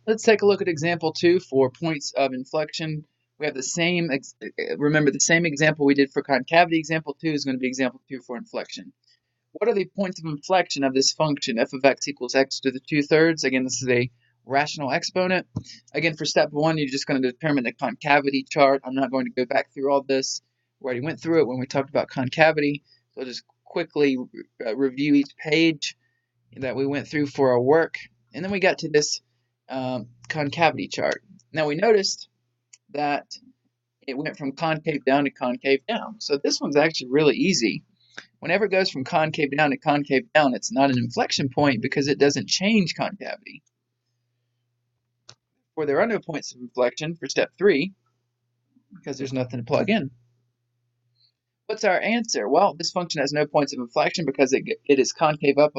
Let's take a look at example 2 for points of inflection. We have the same, remember the same example we did for concavity. Example 2 is going to be example 2 for inflection. What are the points of inflection of this function, f of x equals x to the 2/3? Again, this is a rational exponent. Again, for step 1, you're just going to determine the concavity chart. I'm not going to go back through all this. We already went through it when we talked about concavity. So I'll just quickly review each page that we went through for our work. And then we got to this concavity chart. Now we noticed that it went from concave down to concave down. So this one's actually really easy. Whenever it goes from concave down to concave down, it's not an inflection point because it doesn't change concavity. For there are no points of inflection for step 3 because there's nothing to plug in. What's our answer? Well, this function has no points of inflection because it is concave up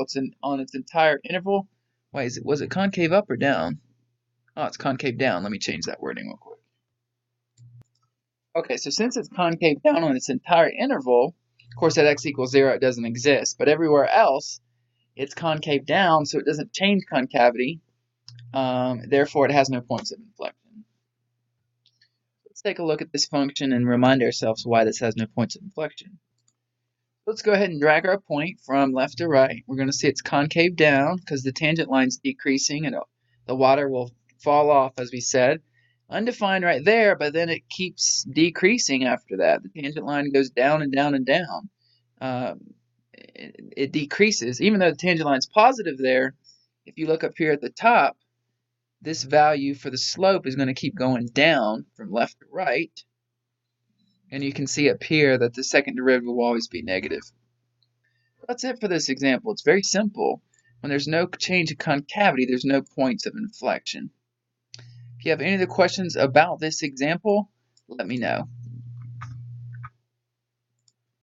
on its entire interval. Wait, was it concave up or down? Oh, it's concave down. Let me change that wording real quick. Okay, so since it's concave down on its entire interval, of course at x equals 0 it doesn't exist, but everywhere else it's concave down, so it doesn't change concavity. Therefore, it has no points of inflection. Let's take a look at this function and remind ourselves why this has no points of inflection. Let's go ahead and drag our point from left to right. We're going to see it's concave down because the tangent line's decreasing and the water will fall off, as we said. Undefined right there, but then it keeps decreasing after that. The tangent line goes down and down and down. It decreases. Even though the tangent line's positive there, if you look up here at the top, this value for the slope is going to keep going down from left to right. And you can see up here that the second derivative will always be negative. That's it for this example. It's very simple. When there's no change in concavity, there's no points of inflection. If you have any other questions about this example, let me know.